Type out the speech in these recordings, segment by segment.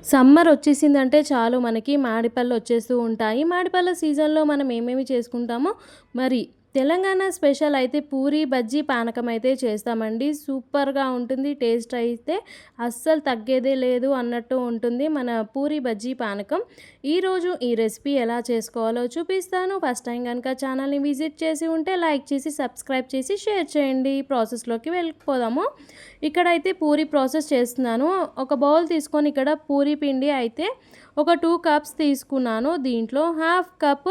Summer వచ్చేసిందంటే చాలు మనకి మామిడిపళ్ళు వచ్చేస్తూ ఉంటాయి. మామిడిపళ్ళ సీజన్‌లో మనం ఏమేమి చేసుకుంటామో మరి తెలంగాణ స్పెషల్ అయితే పూరి, బజ్జీ, పానకం అయితే చేస్తామండి. సూపర్‌గా ఉంటుంది. టేస్ట్ అయితే అస్సలు తగ్గేదే లేదు అన్నట్టు ఉంటుంది మన పూరి, బజ్జీ, పానకం. ఈరోజు ఈ రెసిపీ ఎలా చేసుకోవాలో చూపిస్తాను. ఫస్ట్ టైం గనుక ఛానల్‌ని విజిట్ చేసి ఉంటే లైక్ చేసి, సబ్స్క్రైబ్ చేసి, షేర్ చేయండి. ప్రాసెస్‌లోకి వెళ్ళిపోదాము. ఇక్కడైతే పూరి ప్రాసెస్ చేస్తున్నాను. ఒక బౌల్ తీసుకొని ఇక్కడ పూరి పిండి అయితే ఒక 2 కప్స్ తీసుకున్నాను. దీంట్లో హాఫ్ కప్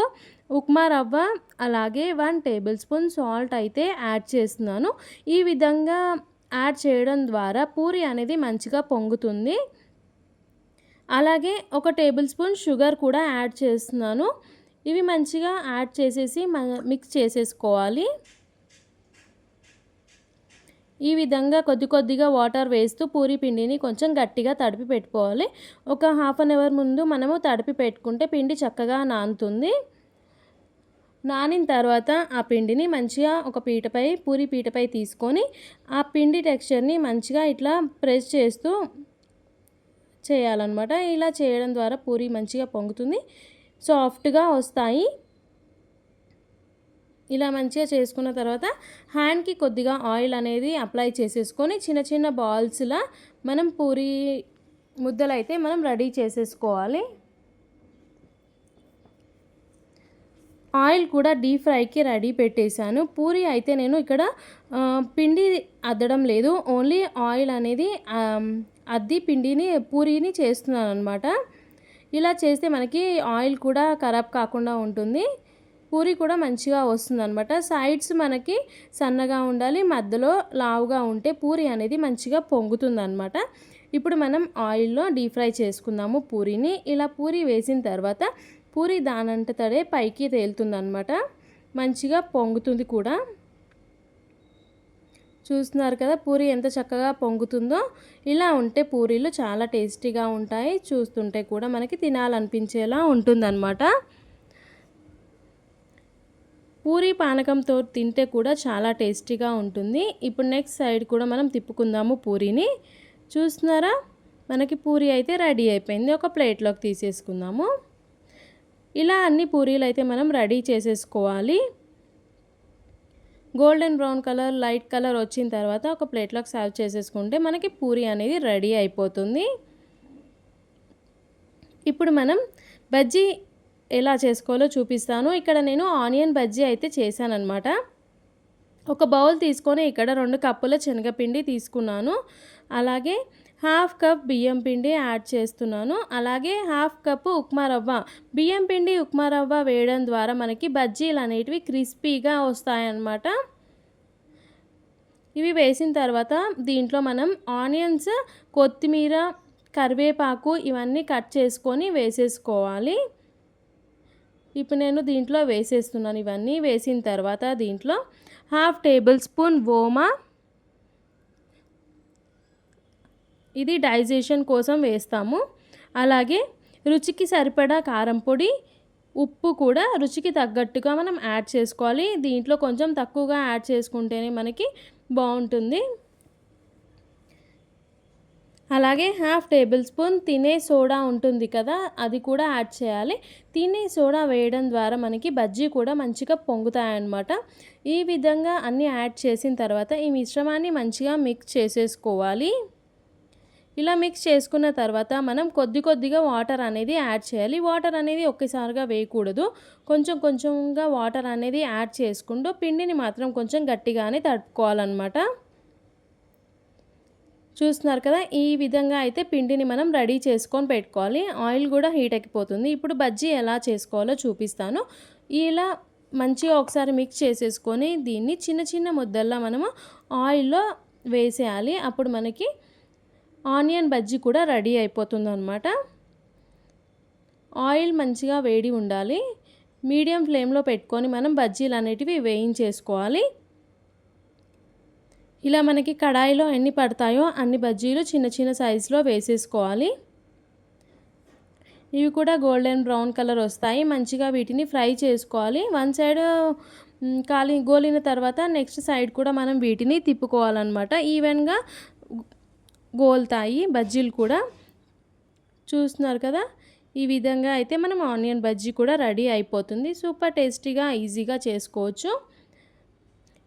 ఉప్మా రవ్వ, అలాగే 1 టేబుల్ స్పూన్ సాల్ట్ అయితే యాడ్ చేస్తున్నాను. ఈ విధంగా యాడ్ చేయడం ద్వారా పూరి అనేది మంచిగా పొంగుతుంది. అలాగే ఒక టేబుల్ స్పూన్ షుగర్ కూడా యాడ్ చేస్తున్నాను. ఇవి మంచిగా యాడ్ చేసేసి మిక్స్ చేసేసుకోవాలి. ఈ విధంగా కొద్ది కొద్దిగా వాటర్ వేస్తూ పూరి పిండిని కొంచెం గట్టిగా తడిపి పెట్టుకోవాలి. ఒక హాఫ్ అన్ అవర్ ముందు మనము తడిపి పెట్టుకుంటే పిండి చక్కగా నానుతుంది. నానిన తర్వాత ఆ పిండిని మంచిగా ఒక పీటపై పూరి పీటపై తీసుకొని ఆ పిండి టెక్స్చర్ని మంచిగా ఇట్లా ప్రెస్ చేస్తూ చేయాలన్నమాట. ఇలా చేయడం ద్వారా పూరి మంచిగా పొంగుతుంది, సాఫ్ట్గా వస్తాయి. ఇలా మంచిగా చేసుకున్న తర్వాత హ్యాండ్కి కొద్దిగా ఆయిల్ అనేది అప్లై చేసేసుకొని చిన్న చిన్న బాల్స్లా మనం పూరి ముద్దలైతే మనం రెడీ చేసేసుకోవాలి. ఆయిల్ కూడా డీప్ ఫ్రైకి రెడీ పెట్టేశాను. పూరి అయితే నేను ఇక్కడ పిండి అద్దడం లేదు, ఓన్లీ ఆయిల్ అనేది అద్ది పిండిని పూరిని చేస్తున్నాను అనమాట. ఇలా చేస్తే మనకి ఆయిల్ కూడా ఖరాబ్ కాకుండా ఉంటుంది, పూరి కూడా మంచిగా వస్తుందన్నమాట. సైడ్స్ మనకి సన్నగా ఉండాలి, మధ్యలో లావుగా ఉంటే పూరి అనేది మంచిగా పొంగుతుందన్నమాట. ఇప్పుడు మనం ఆయిల్లో డీప్ ఫ్రై చేసుకుందాము పూరిని. ఇలా పూరి వేసిన తర్వాత పూరి దానంతటదే పైకి తేలుతుందన్నమాట, మంచిగా పొంగుతుంది కూడా. చూస్తున్నారు కదా పూరి ఎంత చక్కగా పొంగుతుందో. ఇలా ఉంటే పూరీలు చాలా టేస్టీగా ఉంటాయి, చూస్తుంటే కూడా మనకి తినాలనిపించేలా ఉంటుందన్నమాట. పూరి పానకంతో తింటే కూడా చాలా టేస్టీగా ఉంటుంది. ఇప్పుడు నెక్స్ట్ సైడ్ కూడా మనం తిప్పుకుందాము పూరీని. చూస్తున్నారా, మనకి పూరి అయితే రెడీ అయిపోయింది. ఒక ప్లేట్లోకి తీసేసుకుందాము. ఇలా అన్ని పూరీలు అయితే మనం రెడీ చేసేసుకోవాలి. Golden brown colour, light colour వచ్చిన తర్వాత ఒక ప్లేట్లోకి సర్వ్ చేసేసుకుంటే మనకి పూరి అనేది రెడీ అయిపోతుంది. ఇప్పుడు మనం బజ్జీ ఎలా చేసుకోవాలో చూపిస్తాను. ఇక్కడ నేను ఆనియన్ బజ్జీ అయితే చేశానన్నమాట. ఒక బౌల్ తీసుకొని ఇక్కడ 2 కప్పుల శనగపిండి తీసుకున్నాను. అలాగే హాఫ్ కప్ బియ్యం పిండి యాడ్ చేస్తున్నాను. అలాగే హాఫ్ కప్పు ఉప్మా రవ్వ. బియ్యం పిండి, ఉప్మా రవ్వ వేయడం ద్వారా మనకి బజ్జీలు అనేటివి క్రిస్పీగా వస్తాయన్నమాట. ఇవి వేసిన తర్వాత దీంట్లో మనం ఆనియన్స్, కొత్తిమీర, కరివేపాకు ఇవన్నీ కట్ చేసుకొని వేసేసుకోవాలి. ఇప్పుడు నేను దీంట్లో వేసేస్తున్నాను. ఇవన్నీ వేసిన తర్వాత దీంట్లో హాఫ్ టేబుల్ స్పూన్ ఓమా, ఇది డైజెషన్ కోసం వేస్తాము. అలాగే రుచికి సరిపడా కారం పొడి, ఉప్పు కూడా రుచికి తగ్గట్టుగా మనం యాడ్ చేసుకోవాలి. దీంట్లో కొంచెం తక్కువగా యాడ్ చేసుకుంటేనే మనకి బాగుంటుంది. అలాగే హాఫ్ టేబుల్ స్పూన్ తినే సోడా ఉంటుంది కదా, అది కూడా యాడ్ చేయాలి. తినే సోడా వేయడం ద్వారా మనకి బజ్జీ కూడా మంచిగా పొంగుతాయన్నమాట. ఈ విధంగా అన్నీ యాడ్ చేసిన తర్వాత ఈ మిశ్రమాన్ని మంచిగా మిక్స్ చేసేసుకోవాలి. ఇలా మిక్స్ చేసుకున్న తర్వాత మనం కొద్ది కొద్దిగా వాటర్ అనేది యాడ్ చేయాలి. వాటర్ అనేది ఒక్కసారిగా వేయకూడదు, కొంచెం కొంచెంగా వాటర్ అనేది యాడ్ చేసుకుంటూ పిండిని మాత్రం కొంచెం గట్టిగానే తడుపుకోవాలన్నమాట. చూస్తున్నారు కదా, ఈ విధంగా అయితే పిండిని మనం రెడీ చేసుకొని పెట్టుకోవాలి. ఆయిల్ కూడా హీట్ ఎక్కిపోతుంది. ఇప్పుడు బజ్జీ ఎలా చేసుకోవాలో చూపిస్తాను. ఇలా మంచిగా ఒకసారి మిక్స్ చేసేసుకొని దీన్ని చిన్న చిన్న ముద్దల్లా మనము ఆయిల్లో వేసేయాలి. అప్పుడు మనకి ఆనియన్ బజ్జీ కూడా రెడీ అయిపోతుందన్నమాట. ఆయిల్ మంచిగా వేడి ఉండాలి. మీడియం ఫ్లేమ్లో పెట్టుకొని మనం బజ్జీలు అనేటివి వేయించేసుకోవాలి. ఇలా మనకి కడాయిలో ఎన్ని పడతాయో అన్ని బజ్జీలు చిన్న చిన్న సైజులో వేసేసుకోవాలి. ఇవి కూడా గోల్డెన్ బ్రౌన్ కలర్ వస్తాయి. మంచిగా వీటిని ఫ్రై చేసుకోవాలి. వన్ సైడ్ గోలిన తర్వాత నెక్స్ట్ సైడ్ కూడా మనం వీటిని తిప్పుకోవాలన్నమాట. ఈవెన్గా గోల్తాయి బజ్జీలు కూడా. చూస్తున్నారు కదా! ఈ విధంగా అయితే మనం ఆనియన్ బజ్జీ కూడా రెడీ అయిపోతుంది. సూపర్ టేస్టీగా, ఈజీగా చేసుకోవచ్చు.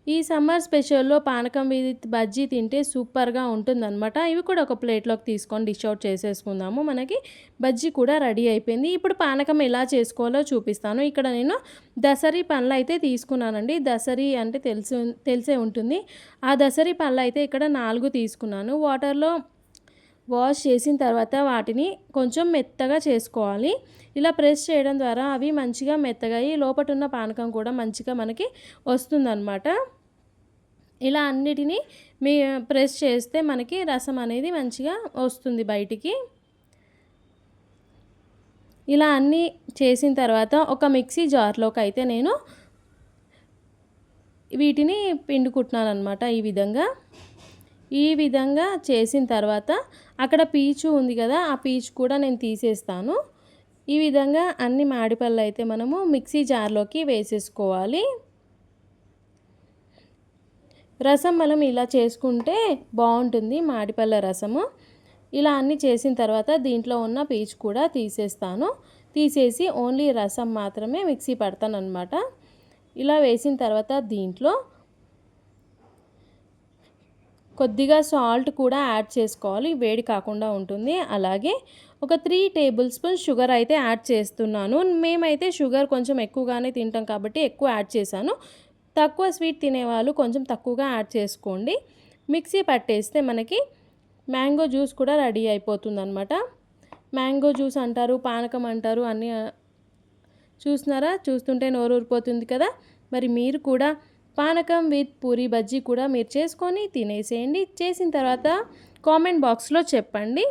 ఈ సమ్మర్ స్పెషల్‌లో పానకం విత్ బజ్జీ తింటే సూపర్‌గా ఉంటుందనమాట. ఇవి కూడా ఒక ప్లేట్‌లోకి తీసుకొని డిష్ అవుట్ చేసేసుకుందాము. మనకి బజ్జీ కూడా రెడీ అయిపోయింది. ఇప్పుడు పానకం ఎలా చేసుకోవాలో చూపిస్తాను. ఇక్కడ నేను దసరి పండ్లయితే తీసుకున్నానండి. దసరి అంటే తెలిసే ఉంటుంది. ఆ దసరి పండ్లయితే ఇక్కడ 4 తీసుకున్నాను. వాటర్‌లో వాష్ చేసిన తర్వాత వాటిని కొంచెం మెత్తగా చేసుకోవాలి. ఇలా ప్రెస్ చేయడం ద్వారా అవి మంచిగా మెత్తగా అయ్యి లోపటున్న పానకం కూడా మంచిగా మనకి వస్తుందనమాట. ఇలా అన్నిటినీ ప్రెస్ చేస్తే మనకి రసం అనేది మంచిగా వస్తుంది బయటికి. ఇలా అన్నీ చేసిన తర్వాత ఒక మిక్సీ జార్‌లోకి అయితే నేను వీటిని పిండుకుంటున్నాననమాట ఈ విధంగా చేసిన తర్వాత అక్కడ పీచు ఉంది కదా! ఆ పీచు కూడా నేను తీసేస్తాను. ఈ విధంగా అన్ని మామిడిపళ్ళు అయితే మనము మిక్సీ జార్‌లోకి వేసేసుకోవాలి. రసం మనం ఇలా చేసుకుంటే బావుంటుంది మామిడిపళ్ళ రసము. ఇలా అన్నీ చేసిన తర్వాత దీంట్లో ఉన్న పీచు కూడా తీసేస్తాను. తీసేసి ఓన్లీ రసం మాత్రమే మిక్సీ పడతాననమాట. ఇలా వేసిన తర్వాత దీంట్లో కొద్దిగా సాల్ట్ కూడా యాడ్ చేసుకోవాలి. వేడి కాకుండా ఉంటుంది. అలాగే ఒక 3 టేబుల్ స్పూన్ షుగర్ అయితే యాడ్ చేస్తున్నాను. మేమైతే షుగర్ కొంచెం ఎక్కువగానే తింటాం కాబట్టి ఎక్కువ యాడ్ చేశాను. తక్కువ స్వీట్ తినేవాళ్ళు కొంచెం తక్కువగా యాడ్ చేసుకోండి. మిక్సీ పట్టేస్తే మనకి మ్యాంగో జ్యూస్ కూడా రెడీ అయిపోతుందనమాట. మ్యాంగో జ్యూస్ అంటారు, పానకం అంటారు అన్నీ చూస్తున్నారా? చూస్తుంటే నోరు ఊరిపోతుంది కదా! మరి మీరు కూడా పానకం విత్ పూరి బజ్జీ కూడా మీరు చేసుకొని తినేసేయండి. చేసిన తర్వాత కామెంట్ బాక్స్‌లో చెప్పండి.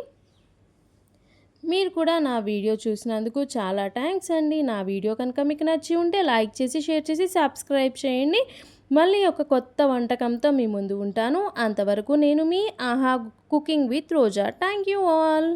మీరు కూడా నా వీడియో చూసినందుకు చాలా థ్యాంక్స్ అండి. నా వీడియో కనుక మీకు నచ్చి ఉంటే లైక్ చేసి, షేర్ చేసి, సబ్స్క్రైబ్ చేయండి. మళ్ళీ ఒక కొత్త వంటకంతో మీ ముందు ఉంటాను. అంతవరకు నేను మీ ఆహా cooking with Roja. Thank you all.